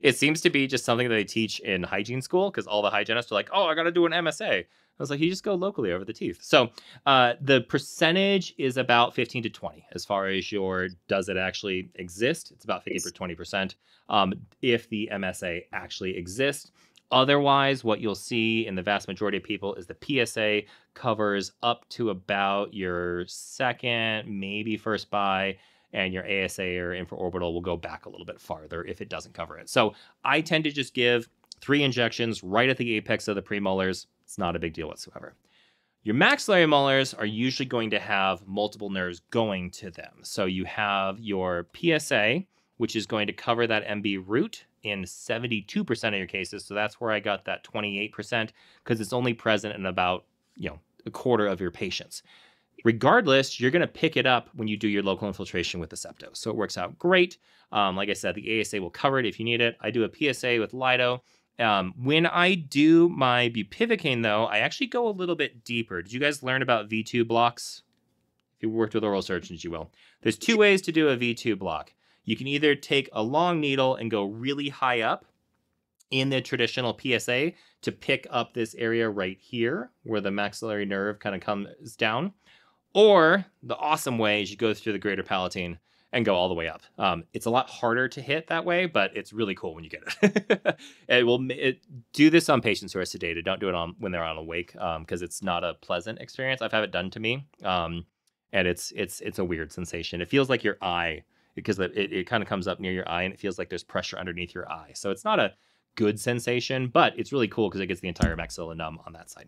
It seems to be just something that they teach in hygiene school because all the hygienists are like, oh, I got to do an MSA. I was like, you just go locally over the teeth. So the percentage is about 15 to 20 as far as does it actually exist? It's about 50 to 20% if the MSA actually exists. Otherwise, what you'll see in the vast majority of people is the PSA covers up to about your second, maybe first bi, and your ASA or infraorbital will go back a little bit farther if it doesn't cover it. So I tend to just give 3 injections right at the apex of the premolars. It's not a big deal whatsoever. Your maxillary molars are usually going to have multiple nerves going to them. So you have your PSA, which is going to cover that MB root in 72% of your cases. So that's where I got that 28% because it's only present in about, a quarter of your patients. Regardless, you're going to pick it up when you do your local infiltration with the septo. So it works out great. Like I said, the ASA will cover it if you need it. I do a PSA with lido. When I do my bupivacaine, though, I actually go a little bit deeper. Did you guys learn about V2 blocks? If you worked with oral surgeons, you will. There's 2 ways to do a V2 block. You can either take a long needle and go really high up in the traditional PSA to pick up this area right here where the maxillary nerve kind of comes down. Or the awesome way is you go through the greater palatine and go all the way up. It's a lot harder to hit that way, but it's really cool when you get it. Do this on patients who are sedated. Don't do it when they're on awake because it's not a pleasant experience. I've had it done to me, and it's a weird sensation. It feels like your eye, because it kind of comes up near your eye and it feels like there's pressure underneath your eye. So it's not a good sensation, but it's really cool because it gets the entire maxilla numb on that side.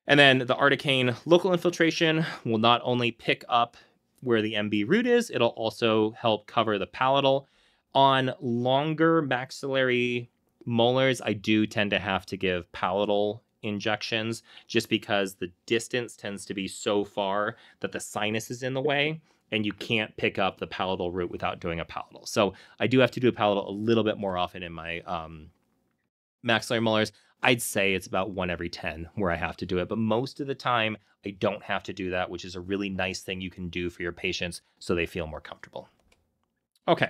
And then the articaine local infiltration will not only pick up where the MB root is, it'll also help cover the palatal. On longer maxillary molars, I do tend to have to give palatal injections just because the distance tends to be so far that the sinus is in the way and you can't pick up the palatal root without doing a palatal. So I do have to do a palatal a little bit more often in my maxillary molars. I'd say it's about 1 every 10 where I have to do it. But most of the time, I don't have to do that, which is a really nice thing you can do for your patients so they feel more comfortable. Okay.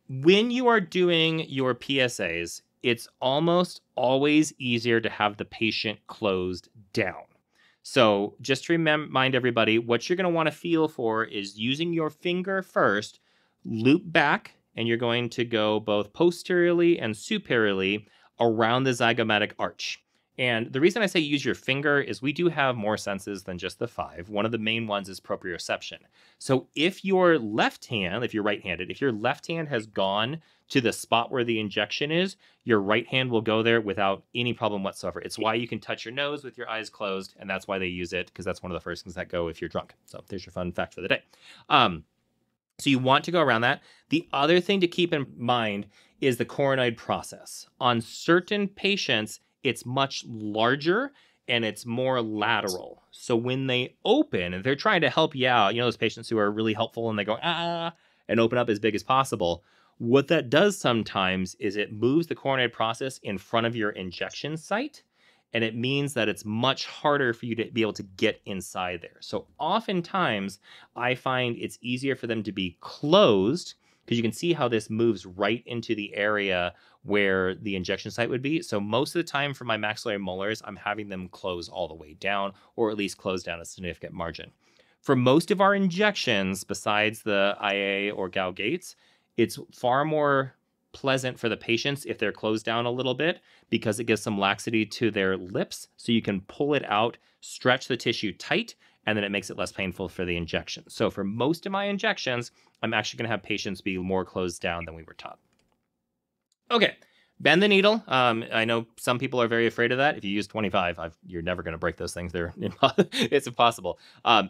When you are doing your PSAs, it's almost always easier to have the patient closed down. So just to remind everybody, what you're going to want to feel for is using your finger first, loop back, and you're going to go both posteriorly and superiorly around the zygomatic arch. And the reason I say use your finger is we do have more senses than just the 5. One of the main ones is proprioception. So if your left hand, if you're right-handed, if your left hand has gone to the spot where the injection is, your right hand will go there without any problem whatsoever. It's why you can touch your nose with your eyes closed, and that's why they use it, because that's one of the first things that go if you're drunk. So there's your fun fact for the day. So you want to go around that. The other thing to keep in mind is the coronoid process. On certain patients, it's much larger and it's more lateral. So when they open and they're trying to help you out, those patients who are really helpful and they go, and open up as big as possible. What that does sometimes is it moves the coronoid process in front of your injection site. And it means that it's much harder for you to be able to get inside there. So oftentimes, I find it's easier for them to be closed because you can see how this moves right into the area where the injection site would be. So most of the time for my maxillary molars, I'm having them close all the way down, or at least close down a significant margin. For most of our injections, besides the IA or Gao gates, it's far more pleasant for the patients if they're closed down a little bit because it gives some laxity to their lips so you can pull it out, stretch the tissue tight, and then it makes it less painful for the injection. So for most of my injections, I'm actually going to have patients be more closed down than we were taught. Okay, bend the needle. I know some people are very afraid of that. If you use 25, you're never going to break those things. It's impossible.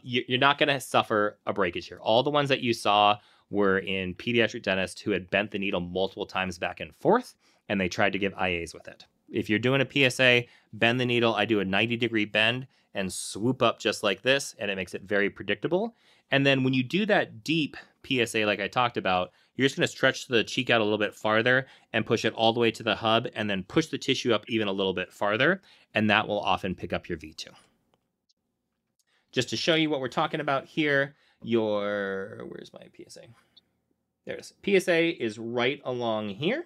You're not going to suffer a breakage here. All the ones that you saw were in pediatric dentists who had bent the needle multiple times back and forth, and they tried to give IAs with it. If you're doing a PSA, bend the needle. I do a 90-degree bend and swoop up just like this, and it makes it very predictable. And then when you do that deep PSA like I talked about, you're just going to stretch the cheek out a little bit farther and push it all the way to the hub, and then push the tissue up even a little bit farther, and that will often pick up your V2. Just to show you what we're talking about here, where's my PSA? There it is. PSA is right along here.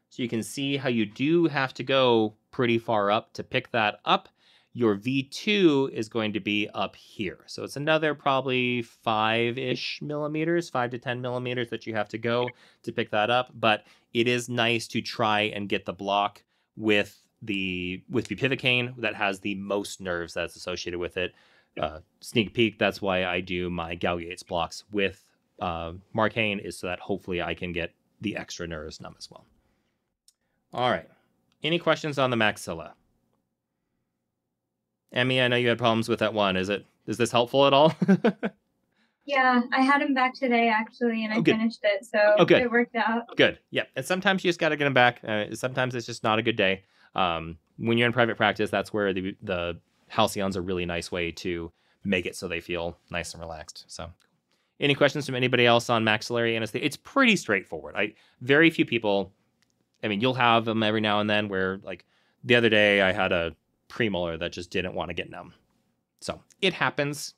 So you can see how you do have to go pretty far up to pick that up. Your V2 is going to be up here. So it's another probably 5-ish millimeters, 5 to 10 millimeters that you have to go to pick that up. But it is nice to try and get the block with bupivacaine that has the most nerves that's associated with it. Sneak peek, that's why I do my Gaugates blocks with Marcaine, is so that hopefully I can get the extra nerves numb as well. All right. Any questions on the maxilla? Emmy, I know you had problems with that one. Is this helpful at all? Yeah, I had him back today actually, and I finished it, so it worked out. Good. Yeah, and sometimes you just got to get them back. Sometimes it's just not a good day. When you're in private practice, that's where the Halcyon's a really nice way to make it so they feel nice and relaxed. So, any questions from anybody else on maxillary anesthesia? It's pretty straightforward. Very few people. I mean, you'll have them every now and then where, like, the other day I had a premolar that just didn't want to get numb. So it happens.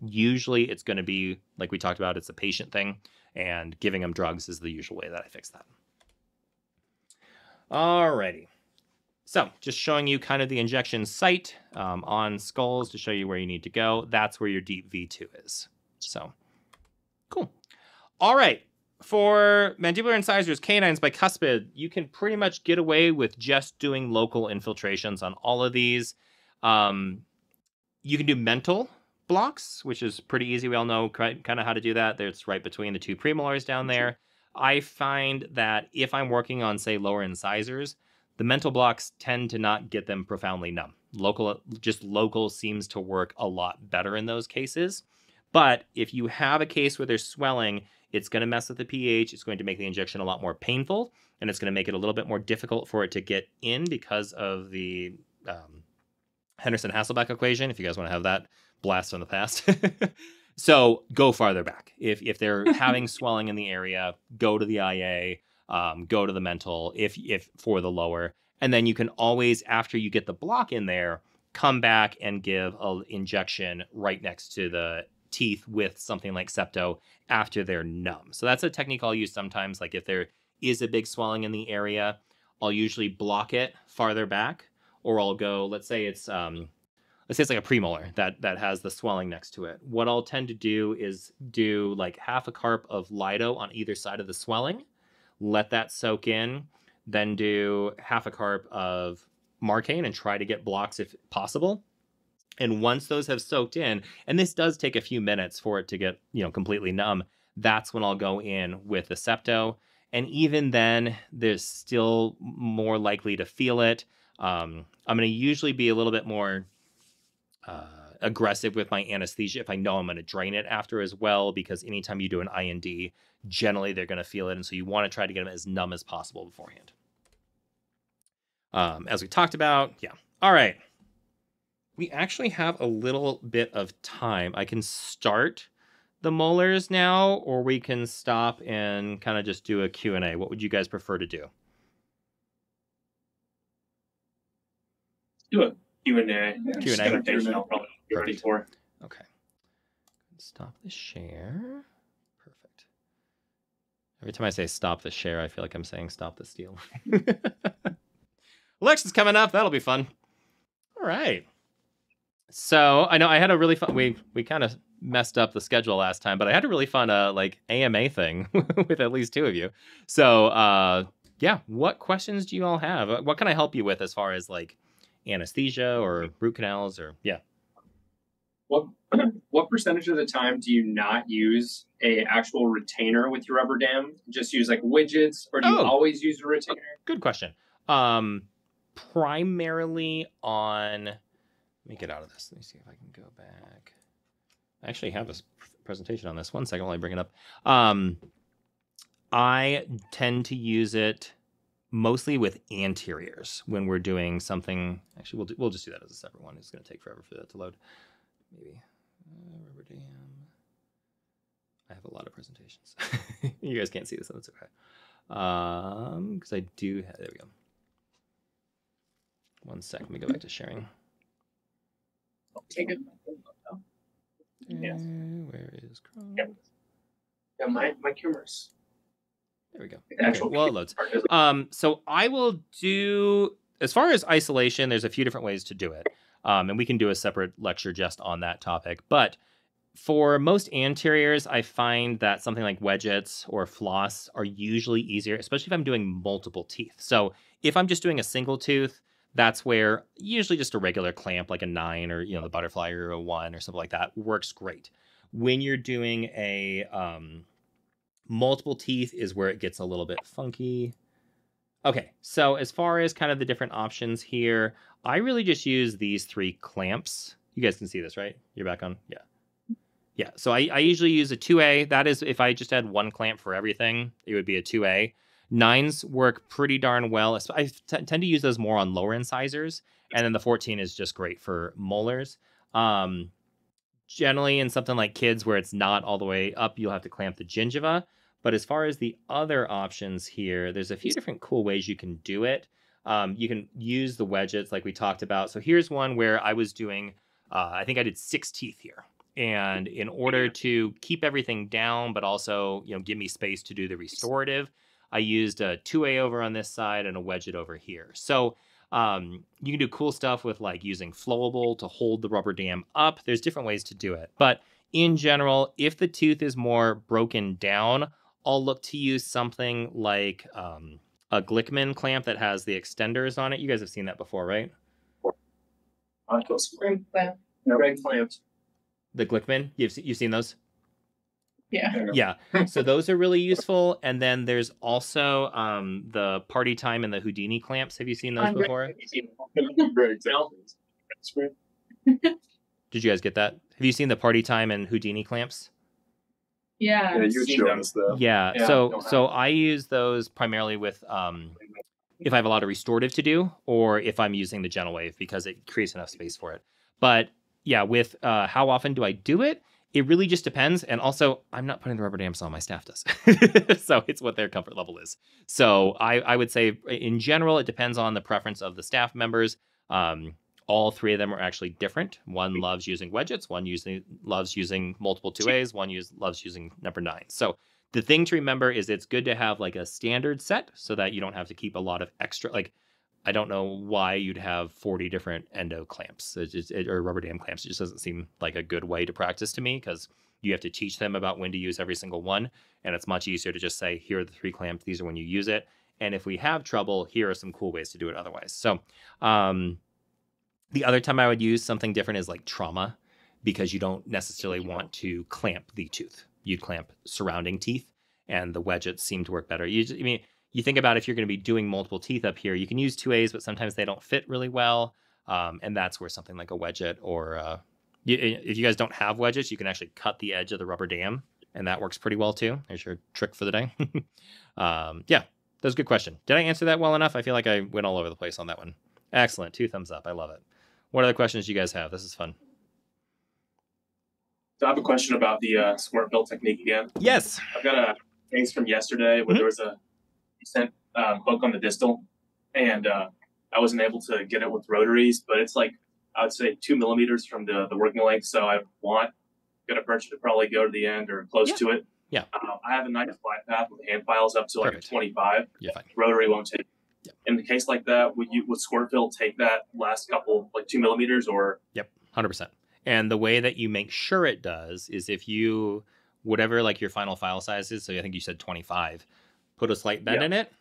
Usually it's going to be, like we talked about, it's a patient thing, and giving them drugs is the usual way that I fix that. Alrighty. So just showing you kind of the injection site on skulls to show you where you need to go. That's where your deep V2 is. So, cool. All right. For mandibular incisors, canines, bicuspid, you can pretty much get away with just doing local infiltrations on all of these. You can do mental blocks, which is pretty easy. We all know kind of how to do that. It's right between the two premolars down there. I find that if I'm working on, say, lower incisors, the mental blocks tend to not get them profoundly numb. Local seems to work a lot better in those cases. But if you have a case where there's swelling, it's going to mess with the pH. It's going to make the injection a lot more painful, and it's going to make it a little bit more difficult for it to get in because of the Henderson-Hasselbalch equation, if you guys want to have that blast from the past. So go farther back. If they're having swelling in the area, go to the IA, go to the mental if for the lower, And then you can always, after you get the block in there, come back and give an injection right next to the teeth with something like septo after they're numb. So that's a technique I'll use sometimes. Like if there is a big swelling in the area, I'll usually block it farther back, or I'll go, let's say it's like a premolar that has the swelling next to it. What I'll tend to do is do like half a carp of lido on either side of the swelling, let that soak in, then do half a carp of marcaine and try to get blocks if possible. And once those have soaked in, and this does take a few minutes for it to get, completely numb, that's when I'll go in with the septo. And even then, there's still more likely to feel it. I'm going to usually be a little bit more aggressive with my anesthesia if I know I'm going to drain it after as well, because anytime you do an IND, generally they're going to feel it. And so you want to try to get them as numb as possible beforehand. As we talked about, yeah. All right. We actually have a little bit of time. I can start the molars now, or we can stop and kind of just do a Q&A. What would you guys prefer to do? Do a Q&A. Q&A. I'll probably be ready for. Okay. Stop the share. Perfect. Every time I say stop the share, I feel like I'm saying stop the steal. Election's coming up. That'll be fun. All right. So I know I had a really fun, we kind of messed up the schedule last time, but I had a really fun like AMA thing with at least two of you. So yeah, what questions do you all have? What can I help you with as far as like anesthesia or root canals or yeah? What percentage of the time do you not use a actual retainer with your rubber dam? Just use like widgets, or do you always use a retainer? Good question. Primarily on, let me get out of this. Let me see if I can go back. I actually have a presentation on this. One second while I bring it up. I tend to use it mostly with anteriors when we're doing something. Actually, we'll just do that as a separate one. It's going to take forever for that to load. Maybe rubber dam. I have a lot of presentations. You guys can't see this, so that's okay. Because I do have, there we go. One sec, let me go back to sharing. Take it. Yes. Where is Chrome? Yeah, my camera's. There we go. Okay, well, it loads. So I will do, as far as isolation, there's a few different ways to do it. And we can do a separate lecture just on that topic. But for most anteriors, I find that something like wedgets or floss are usually easier, especially if I'm doing multiple teeth. So if I'm just doing a single tooth, that's where usually just a regular clamp like a 9 or the butterfly or a 1 or something like that works great. When you're doing a multiple teeth is where it gets a little bit funky. Okay, so as far as kind of the different options here, I really just use these 3 clamps. You guys can see this, right? You're back on? Yeah. Yeah, so I usually use a 2A. That is, if I just had one clamp for everything, it would be a 2A. 9s work pretty darn well. I tend to use those more on lower incisors. And then the 14 is just great for molars. Generally, in something like kids where it's not all the way up, you'll have to clamp the gingiva. But as far as the other options here, there's a few different cool ways you can do it. You can use the wedgets like we talked about. So here's one where I was doing, I think I did 6 teeth here. And in order to keep everything down, but also, give me space to do the restorative, I used a 2A over on this side and a wedget over here. So you can do cool stuff with like using flowable to hold the rubber dam up. There's different ways to do it. But in general, if the tooth is more broken down, I'll look to use something like a Glickman clamp that has the extenders on it. You guys have seen that before, right? Red clamped. The Glickman? You've seen those? Yeah. Yeah. So those are really useful. And then there's also the Party Time and the Houdini clamps. Have you seen those before? Did you guys get that? Have you seen the Party Time and Houdini clamps? Yeah. You showed us though. Yeah. So I use those primarily with if I have a lot of restorative to do, or if I'm using the gentle wave because it creates enough space for it. But yeah, with how often do I do it? It really just depends. And also, I'm not putting the rubber dams on, my staff does. So it's what their comfort level is. So I would say in general, it depends on the preference of the staff members. All three of them are actually different. One loves using wedgets, one loves using multiple 2As, one loves using number 9. So the thing to remember is it's good to have like a standard set so that you don't have to keep a lot of extra, like, I don't know why you'd have 40 different endo clamps or rubber dam clamps. It just doesn't seem like a good way to practice to me, because you have to teach them about when to use every single one. And it's much easier to just say, here are the 3 clamps. These are when you use it. And if we have trouble, here are some cool ways to do it otherwise. So the other time I would use something different is like trauma, because you don't necessarily want to clamp the tooth. You'd clamp surrounding teeth, and the wedgets seem to work better. You think about if you're going to be doing multiple teeth up here, you can use 2As, but sometimes they don't fit really well. And that's where something like a wedget or if you guys don't have wedgets, you can actually cut the edge of the rubber dam, and that works pretty well too. There's your trick for the day. Yeah, that was a good question. Did I answer that well enough? I feel like I went all over the place on that one. Excellent. 2 thumbs up. I love it. What other questions do you guys have? This is fun. So I have a question about the Squirt Fill technique again. Yes. I've got a case from yesterday where there was a decent hook on the distal, and I wasn't able to get it with rotaries, but it's like, I would say 2 millimeters from the working length. So I want gutta percha to probably go to the end or close to it. Yeah. I have a nice glide path with hand files up to like a 25. Yeah, fine. Rotary won't take. Yep. In the case like that, would Squirt Fill take that last couple, like 2 millimeters or? Yep, 100%. And the way that you make sure it does is if you, whatever like your final file size is, so I think you said 25, put a slight bend in it,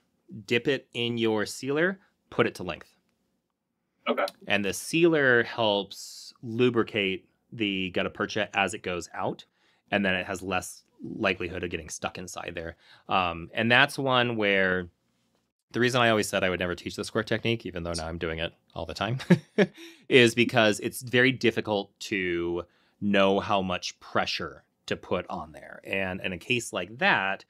dip it in your sealer, put it to length. Okay. And the sealer helps lubricate the gutta percha as it goes out, and then it has less likelihood of getting stuck inside there. And that's one where the reason I always said I would never teach the squirt technique, even though now I'm doing it all the time, is because it's very difficult to know how much pressure to put on there. And in a case like that,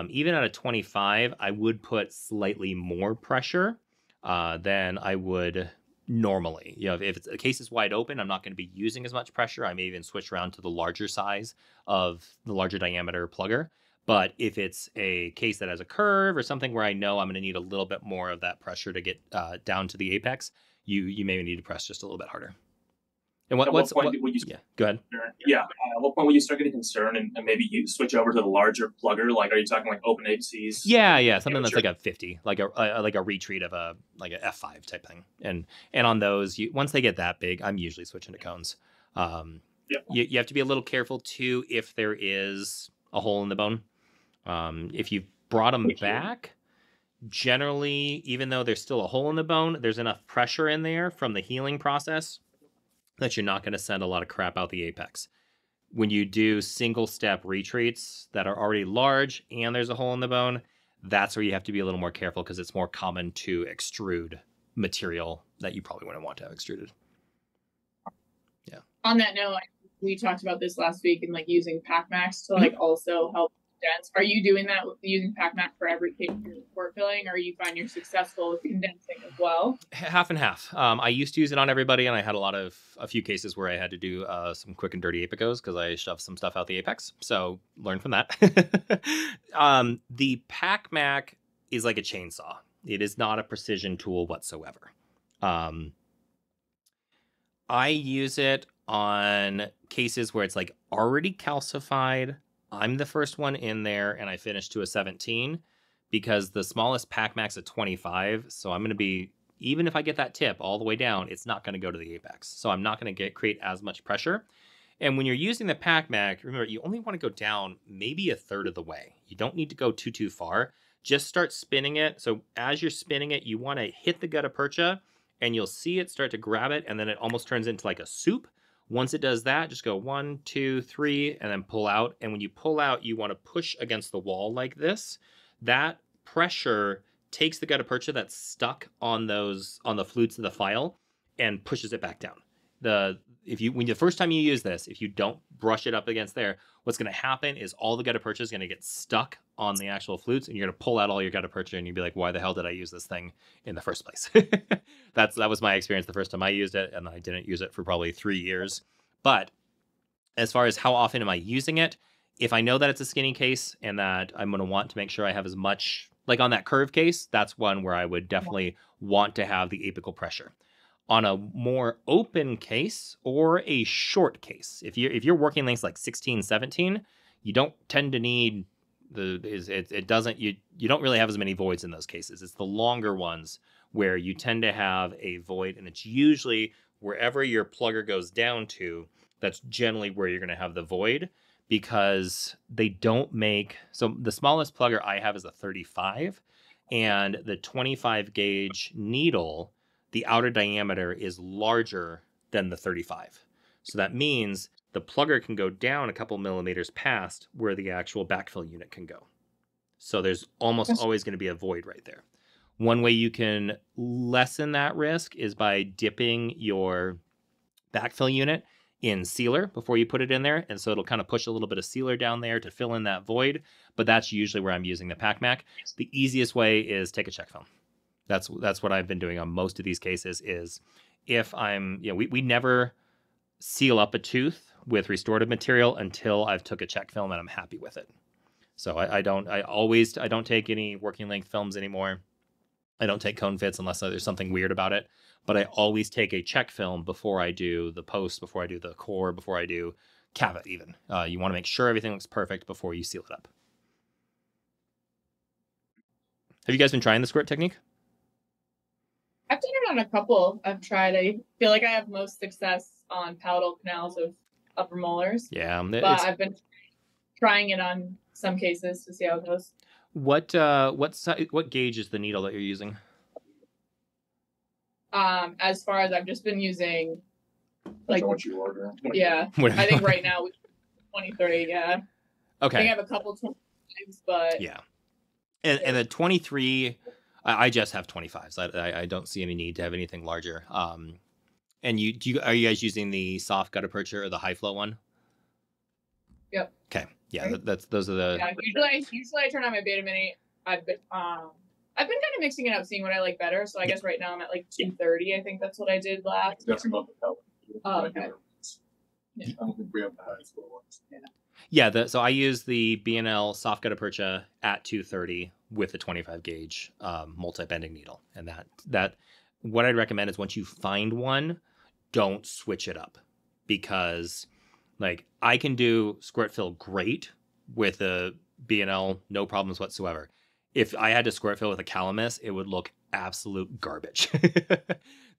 even at a 25, I would put slightly more pressure than I would normally. You know, if the case is wide open, I'm not going to be using as much pressure. I may even switch around to the larger size of the larger diameter plugger. But if it's a case that has a curve or something where I know I'm going to need a little bit more of that pressure to get down to the apex, you may need to press just a little bit harder. And what point would you? Yeah, go ahead. Yeah, at what point would you start getting concerned and maybe you switch over to the larger plugger? Like, are you talking like open APCs? Yeah, something that's like a 50, like a retreat of a F5 type thing. And on those, once they get that big, I'm usually switching to cones. You have to be a little careful too if there is a hole in the bone. If you've brought them back, generally, even though there's still a hole in the bone, there's enough pressure in there from the healing process that you're not going to send a lot of crap out the apex. When you do single step retreats that are already large and there's a hole in the bone, that's where you have to be a little more careful, because it's more common to extrude material that you probably wouldn't want to have extruded. Yeah. On that note, we talked about this last week and like using PackMax to like also help condense. Are you doing that with using PackMax for every case you're squirt filling, or you find you're successful with condensing as well? Half and half. I used to use it on everybody, and I had a few cases where I had to do some quick and dirty apicos because I shoved some stuff out the apex. So learn from that. The PackMax is like a chainsaw. It is not a precision tool whatsoever. I use it on cases where it's like already calcified. I'm the first one in there, and I finished to a 17 because the smallest PackMax at 25. So I'm going to be, even if I get that tip all the way down, it's not going to go to the apex. So I'm not going to create as much pressure. And when you're using the PackMax, remember, you only want to go down maybe a third of the way. You don't need to go too far. Just start spinning it. So as you're spinning it, you want to hit the gutta percha, and you'll see it start to grab it, and then it almost turns into like a soup. Once it does that, just go 1, 2, 3, and then pull out. And when you pull out, you want to push against the wall like this. That pressure takes the gutta percha that's stuck on the flutes of the file and pushes it back down. When the first time you use this, if you don't brush it up against there, what's going to happen is all the gutta percha is going to get stuck on the actual flutes, and you're going to pull out all your gutta percha, and you'll be like, why the hell did I use this thing in the first place? That was my experience the first time I used it, and I didn't use it for probably 3 years. But As far as how often am I using it, if I know that it's a skinny case and that I'm going to want to make sure I have as much, like on that curve case, that's one where I would definitely want to have the apical pressure. On a more open case or a short case, if you're working lengths like 16, 17, you don't tend to need you don't really have as many voids in those cases. It's the longer ones where you tend to have a void, and it's usually wherever your plugger goes down to, that's generally where you're going to have the void, because they don't make, so the smallest plugger I have is a 35, and the 25 gauge needle, the outer diameter is larger than the 35. So that means the plugger can go down a couple millimeters past where the actual backfill unit can go. So there's almost always going to be a void right there. One way you can lessen that risk is by dipping your backfill unit in sealer before you put it in there. And so it'll kind of push a little bit of sealer down there to fill in that void. But that's usually where I'm using the PacMac. The easiest way is take a check film. That's what I've been doing on most of these cases. Is if I'm, we never seal up a tooth with restorative material until I've took a check film and I'm happy with it. So I don't take any working length films anymore. I don't take cone fits unless there's something weird about it. But I always take a check film before I do the post, before I do the core, before I do cavit even. You want to make sure everything looks perfect before you seal it up. Have you guys been trying the squirt technique? I've done it on a couple I've tried. I feel like I have most success on palatal canals of upper molars. Yeah. But I've been trying it on some cases to see how it goes. What gauge is the needle that you're using? As far as I've just been using, like what you order. Yeah, I think right now 23. Yeah. Okay. I think I have a couple 25s, but yeah. And the 23, I just have 25s. I don't see any need to have anything larger. And are you guys using the soft gutta percha or the high flow one? Yep. Okay. Yeah, those are the. Yeah, usually I turn on my Beta Mini. I've been kind of mixing it up, seeing what I like better. So I guess right now I'm at like 230. I think that's what I did last. That's about the pellet. Oh, okay. Yeah. I don't think we have the high school ones. Yeah. Yeah, so I use the B&L soft gutta percha at 230 with the 25 gauge multi-bending needle. And that what I'd recommend is once you find one, don't switch it up, because like I can do squirt fill great with a B&L, no problems whatsoever. If I had to squirt fill with a calamus, it would look absolute garbage.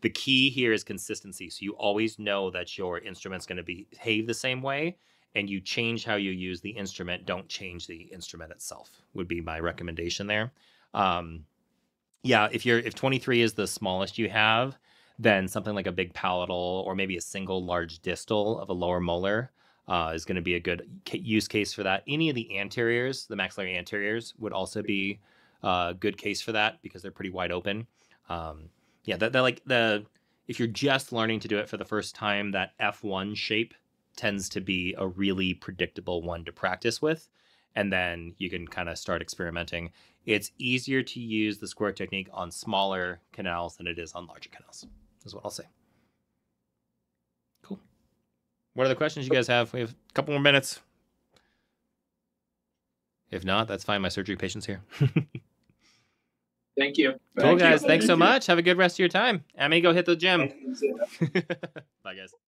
The key here is consistency. So you always know that your instrument's going to behave the same way, and you change how you use the instrument. Don't change the instrument itself, would be my recommendation there. Yeah, if 23 is the smallest you have, then something like a big palatal or maybe a single large distal of a lower molar is going to be a good use case for that. Any of the anteriors, the maxillary anteriors, would also be a good case for that because they're pretty wide open. Yeah, if you're just learning to do it for the first time, that F1 shape tends to be a really predictable one to practice with. And then you can kind of start experimenting. It's easier to use the squirt technique on smaller canals than it is on larger canals, is what I'll say. Cool. What other questions you guys have? We have a couple more minutes. If not, that's fine. My surgery patient's here. Thank you. Cool, guys. Thanks so much. Have a good rest of your time. Emmy, go hit the gym. Bye, guys.